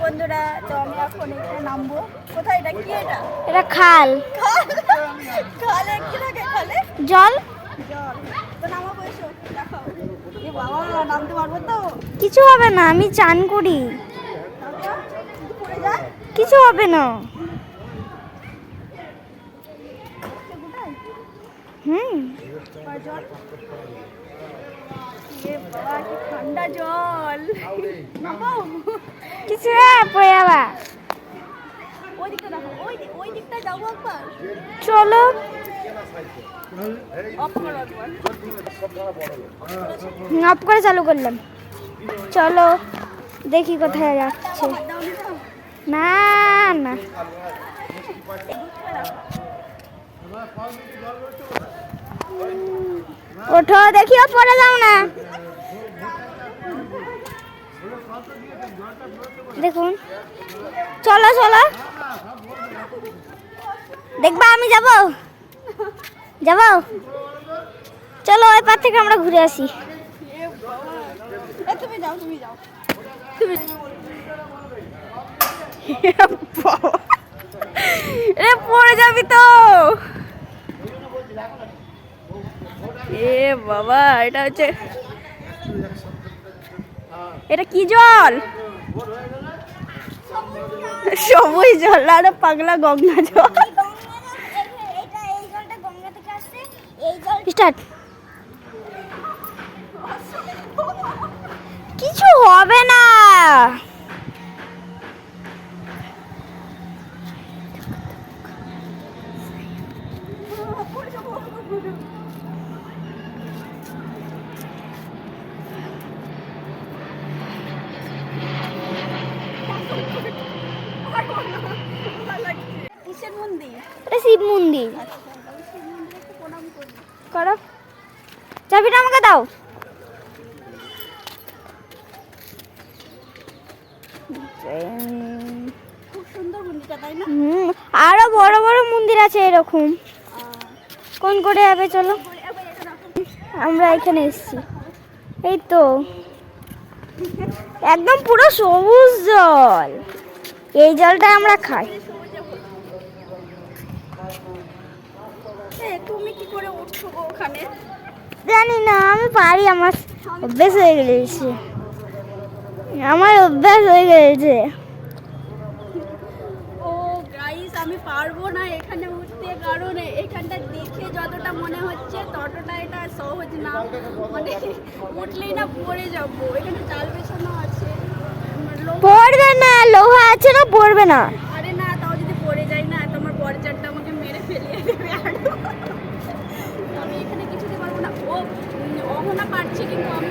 বন্ধুরা, তো আমি এখন এখানে নামবো। কোথায় এটা? কি এটা? এটা খাল। খালে কি থাকে? খালে জল। জল। তো নামাবো, এসো দেখাও। এ বাবা, নামতে পারবো তো? কিছু হবে না, আমি চান করি। পড়ে যায়? কিছু হবে না। হুম। জল। এ বাবা, কি ঠান্ডা জল। নামাও। কিছু পড়ে যাবা। ওই দিকটা দেখো, ওই দিকটা যাবো একবার। চলো। অফ করো একবার। অফ করে চালু করলাম। চলো দেখি কোথায় যাচ্ছে। না না, ওঠো, দেখিও পড়ে যাও না। দেখুন, চলো চলো, দেখবা আমি যাব যাব। চলো ওই পার থেকে আমরা ঘুরে আসি। তুমি যাও, তুমি যাও। রে পড়ে যাবি তো। এ বাবা, এটা হচ্ছে, এটা কি জল? সবুজ জল। আরে পাগলা, গঙ্গা জল। স্টার্ট। কিছু হবে না। কিসের মন্দির? এটা শিব মন্দির। করো, চাবিটা আমাকে দাও। খুব সুন্দর মন্দিরটা, তাই না? আরো বড় বড় মন্দির আছে এরকম। কোন করে যাবে? চলো, আমরা এখানে এসেছি। এই তো একদম পুরো সবুজ জল। এই জলটা আমরা খাই। তুমি কি করে উঠছো গো ওখানে? জানি না, আমি পারি, আমার অভ্যেস হয়ে গেছে। আমার অভ্যাস হয়ে গেছে। ও গাইস, আমি পারবো না এখানে উঠতে, কারণ এখানটা দেখে যতটা মনে হচ্ছে ততটা এটা সহজ না। মানে উঠলেই না পড়ে যাবো। এখানে জাল বেছানো আছে। পড়বে না, লোহা আছে না, পড়বে না। আরে না, তাও যদি পড়ে যাই না, তোমার পরচারটা আমাকে মেরে ফেলিয়ে দেবে। আরো আমি এখানে কিছুতে পারবো না। ও অহনা পারছে, কিন্তু আমি